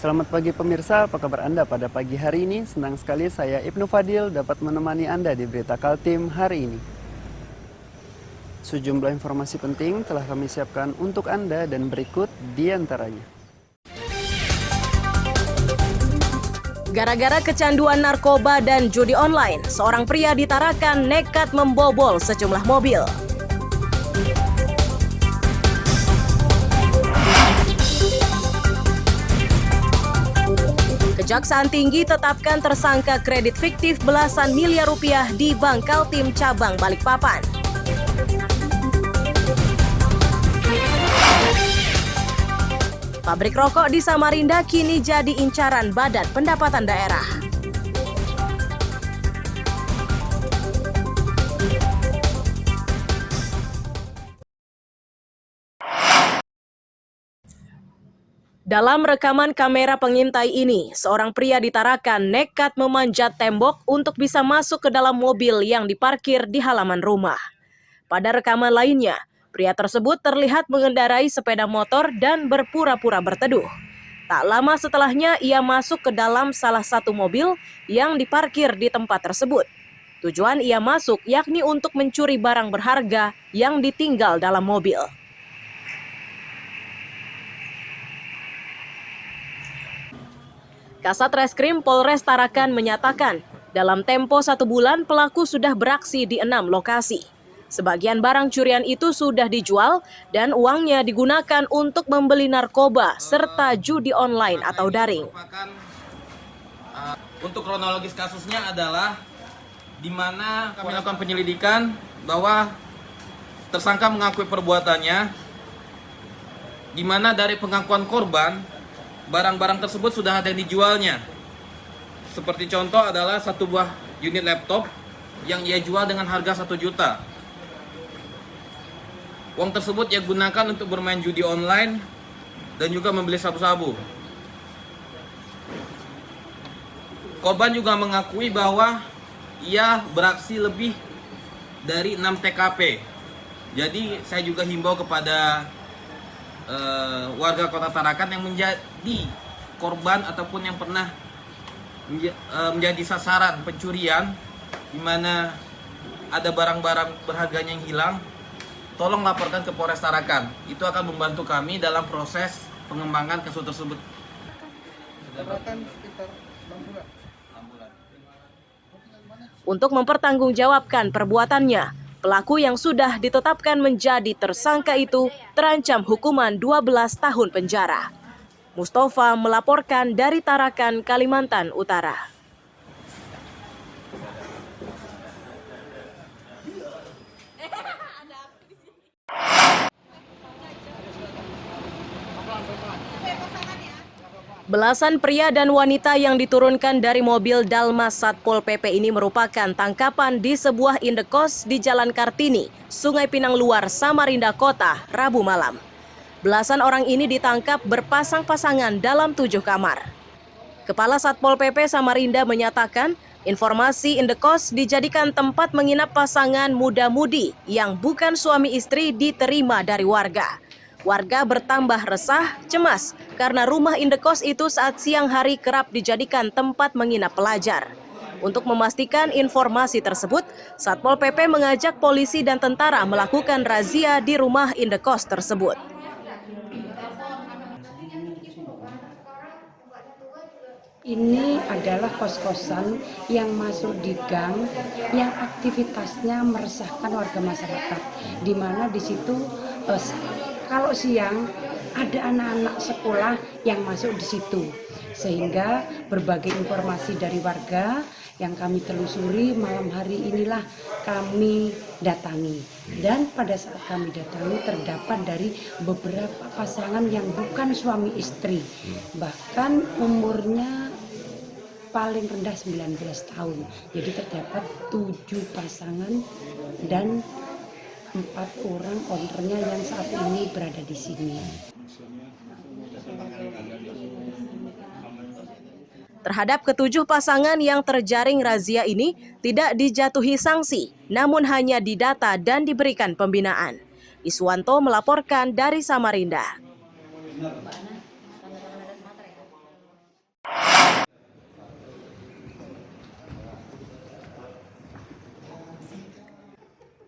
Selamat pagi pemirsa, apa kabar Anda pada pagi hari ini? Senang sekali saya Ibnu Fadil dapat menemani Anda di Berita Kaltim hari ini. Sejumlah informasi penting telah kami siapkan untuk Anda dan berikut di antaranya. Gara-gara kecanduan narkoba dan judi online, seorang pria di Tarakan nekat membobol sejumlah mobil. Kejaksaan Tinggi tetapkan tersangka kredit fiktif belasan miliar rupiah di Bank Kaltim Cabang Balikpapan. Pabrik rokok di Samarinda kini jadi incaran Badan Pendapatan Daerah. Dalam rekaman kamera pengintai ini, seorang pria di Tarakan nekat memanjat tembok untuk bisa masuk ke dalam mobil yang diparkir di halaman rumah. Pada rekaman lainnya, pria tersebut terlihat mengendarai sepeda motor dan berpura-pura berteduh. Tak lama setelahnya, ia masuk ke dalam salah satu mobil yang diparkir di tempat tersebut. Tujuan ia masuk yakni untuk mencuri barang berharga yang ditinggal dalam mobil. Kasat Reskrim Polres Tarakan menyatakan, dalam tempo 1 bulan pelaku sudah beraksi di 6 lokasi. Sebagian barang curian itu sudah dijual dan uangnya digunakan untuk membeli narkoba serta judi online atau daring. Untuk kronologis kasusnya adalah di mana kami lakukan penyelidikan bahwa tersangka mengakui perbuatannya, di mana dari pengakuan korban barang-barang tersebut sudah ada yang dijualnya. Seperti contoh adalah satu buah unit laptop yang ia jual dengan harga 1 juta. Uang tersebut ia gunakan untuk bermain judi online dan juga membeli sabu-sabu. Korban juga mengakui bahwa ia beraksi lebih dari 6 TKP. Jadi saya juga himbau kepada warga Kota Tarakan yang menjadi korban ataupun yang pernah menjadi sasaran pencurian, di mana ada barang-barang berharganya yang hilang, tolong laporkan ke Polres Tarakan. Itu akan membantu kami dalam proses pengembangan kasus tersebut. Untuk mempertanggungjawabkan perbuatannya, pelaku yang sudah ditetapkan menjadi tersangka itu terancam hukuman 12 tahun penjara. Mustafa melaporkan dari Tarakan, Kalimantan Utara. Belasan pria dan wanita yang diturunkan dari mobil Dalmas Satpol PP ini merupakan tangkapan di sebuah indekos di Jalan Kartini, Sungai Pinang Luar, Samarinda Kota, Rabu malam. Belasan orang ini ditangkap berpasang-pasangan dalam 7 kamar. Kepala Satpol PP Samarinda menyatakan, informasi indekos dijadikan tempat menginap pasangan muda-mudi yang bukan suami istri diterima dari warga. Warga bertambah resah, cemas, karena rumah indekos itu saat siang hari kerap dijadikan tempat menginap pelajar. Untuk memastikan informasi tersebut, Satpol PP mengajak polisi dan tentara melakukan razia di rumah indekos tersebut. Ini adalah kos-kosan yang masuk di gang, yang aktivitasnya meresahkan warga masyarakat, di mana di situ kalau siang ada anak-anak sekolah yang masuk di situ, sehingga berbagai informasi dari warga yang kami telusuri malam hari inilah kami datangi. Dan pada saat kami datangi terdapat dari beberapa pasangan yang bukan suami istri, bahkan umurnya paling rendah 19 tahun. Jadi terdapat 7 pasangan dan 4 orang ownernya yang saat ini berada di sini. Terhadap ke-7 pasangan yang terjaring razia ini tidak dijatuhi sanksi, namun hanya didata dan diberikan pembinaan. Iswanto melaporkan dari Samarinda.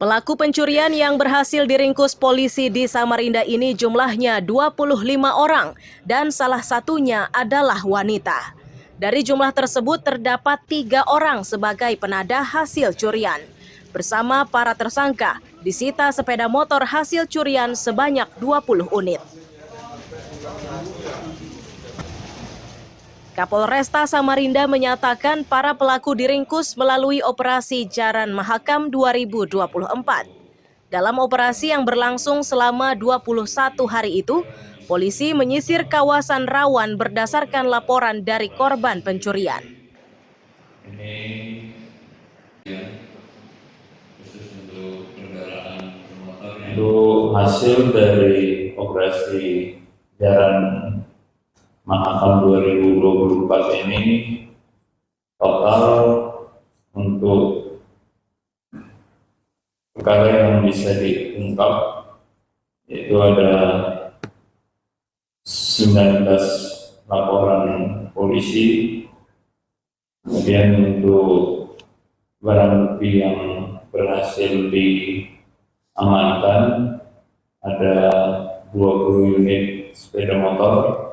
Pelaku pencurian yang berhasil diringkus polisi di Samarinda ini jumlahnya 25 orang dan salah satunya adalah wanita. Dari jumlah tersebut terdapat 3 orang sebagai penadah hasil curian. Bersama para tersangka, disita sepeda motor hasil curian sebanyak 20 unit. Kapolresta Samarinda menyatakan para pelaku diringkus melalui operasi Jaran Mahakam 2024. Dalam operasi yang berlangsung selama 21 hari itu, polisi menyisir kawasan rawan berdasarkan laporan dari korban pencurian. Ini khusus untuk kendaraan bermotor. Itu hasil dari operasi Jaran Mahakam 2024 ini total untuk perkara yang bisa diungkap yaitu ada 19 laporan polisi, kemudian untuk barang bukti yang berhasil diamankan ada 20 unit sepeda motor.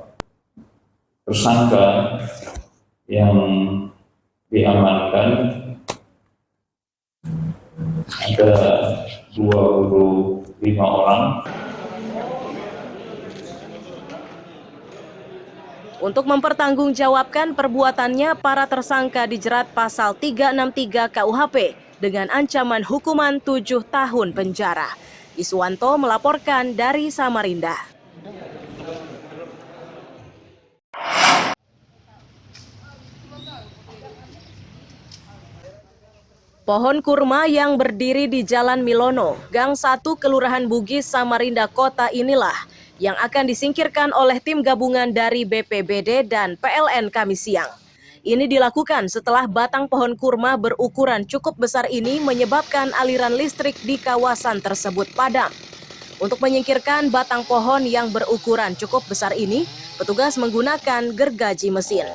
Tersangka yang diamankan ada 25 orang. Untuk mempertanggungjawabkan perbuatannya, para tersangka dijerat pasal 363 KUHP dengan ancaman hukuman 7 tahun penjara. Iswanto melaporkan dari Samarinda. Pohon kurma yang berdiri di Jalan Milono, Gang 1 Kelurahan Bugis, Samarinda Kota inilah yang akan disingkirkan oleh tim gabungan dari BPBD dan PLN Kamis siang. Ini dilakukan setelah batang pohon kurma berukuran cukup besar ini menyebabkan aliran listrik di kawasan tersebut padam. Untuk menyingkirkan batang pohon yang berukuran cukup besar ini, petugas menggunakan gergaji mesin.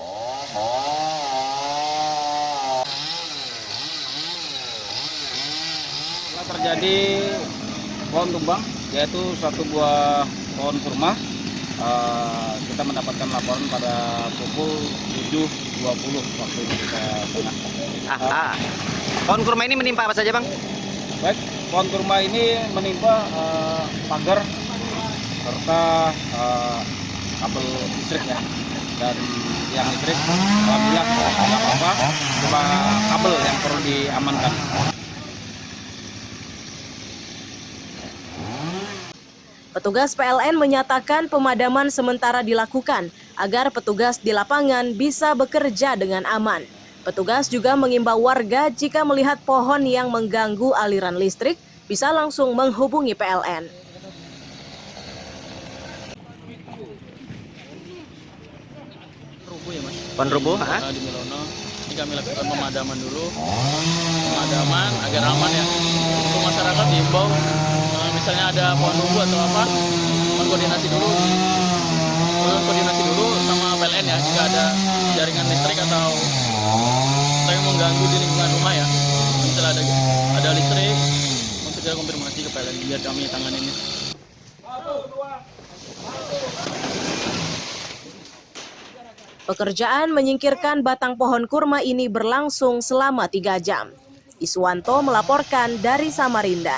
Terjadi pohon tumbang, yaitu satu buah pohon kurma. Kita mendapatkan laporan pada pukul 7.20 waktu itu kita tengah. Pohon kurma ini menimpa apa saja, Bang? Baik, pohon kurma ini menimpa pagar serta kabel listrik ya. Dan yang listrik alhamdulillah tidak apa-apa, cuma kabel yang perlu diamankan. Petugas PLN menyatakan pemadaman sementara dilakukan agar petugas di lapangan bisa bekerja dengan aman. Petugas juga mengimbau warga jika melihat pohon yang mengganggu aliran listrik bisa langsung menghubungi PLN. Rubuh ya, Mas. Pohon rubuh, Di Milono. Ini kami lakukan pemadaman dulu. Pemadaman agar aman ya. Untuk masyarakat diimbau misalnya ada pohon rubuh atau apa, koordinasi dulu sama PLN ya jika ada jaringan listrik atau yang mengganggu di lingkungan rumah ya. Misalnya ada listrik, untuk segera konfirmasi ke PLN biar kami tanganinnya. Pekerjaan menyingkirkan batang pohon kurma ini berlangsung selama 3 jam. Iswanto melaporkan dari Samarinda.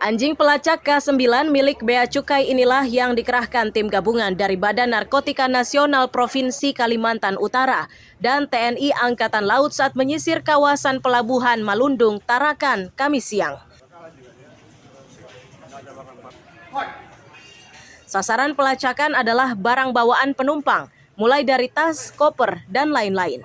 Anjing pelacak K9 milik Bea Cukai inilah yang dikerahkan tim gabungan dari Badan Narkotika Nasional Provinsi Kalimantan Utara dan TNI Angkatan Laut saat menyisir kawasan pelabuhan Malundung, Tarakan, Kamis siang. Sasaran pelacakan adalah barang bawaan penumpang, mulai dari tas, koper, dan lain-lain.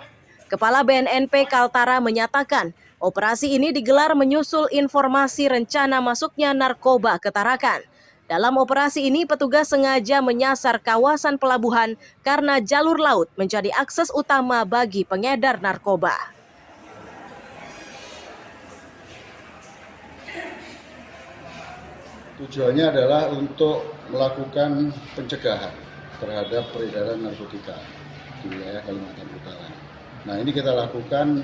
Kepala BNNP Kaltara menyatakan, operasi ini digelar menyusul informasi rencana masuknya narkoba ke Tarakan. Dalam operasi ini, petugas sengaja menyasar kawasan pelabuhan karena jalur laut menjadi akses utama bagi pengedar narkoba. Tujuannya adalah untuk melakukan pencegahan terhadap peredaran narkotika di wilayah Kalimantan Utara. Nah, ini kita lakukan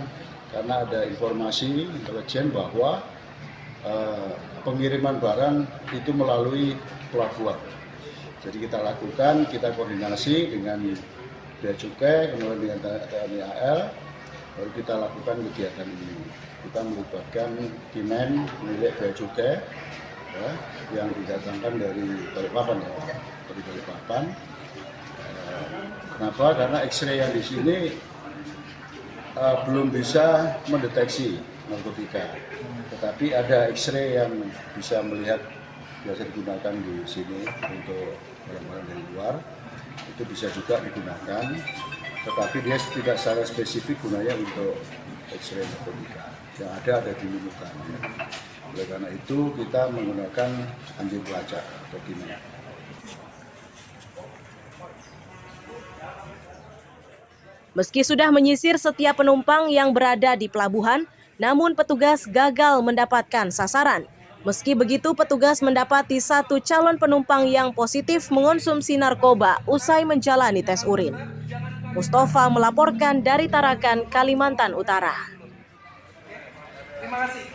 karena ada informasi intelijen bahwa pengiriman barang itu melalui pelabuhan. Jadi kita lakukan, kita koordinasi dengan Bea Cukai, kemudian dengan TNI AL, baru kita lakukan kegiatan ini. Kita melibatkan Kimen milik Bea Cukai, ya, yang didatangkan dari Balikpapan, ya, dari Balikpapan. Kenapa? Karena X-ray yang di sini belum bisa mendeteksi narkotika, tetapi ada X-ray yang bisa melihat, biasa digunakan di sini untuk barang-barang dari luar, itu bisa juga digunakan, tetapi dia tidak secara spesifik gunanya untuk X-ray narkotika. Yang ada di muka. Oleh karena itu kita menggunakan anjing pelacak atau Kimen. Meski sudah menyisir setiap penumpang yang berada di pelabuhan, namun petugas gagal mendapatkan sasaran. Meski begitu, petugas mendapati satu calon penumpang yang positif mengonsumsi narkoba usai menjalani tes urin. Mustafa melaporkan dari Tarakan, Kalimantan Utara. Terima kasih.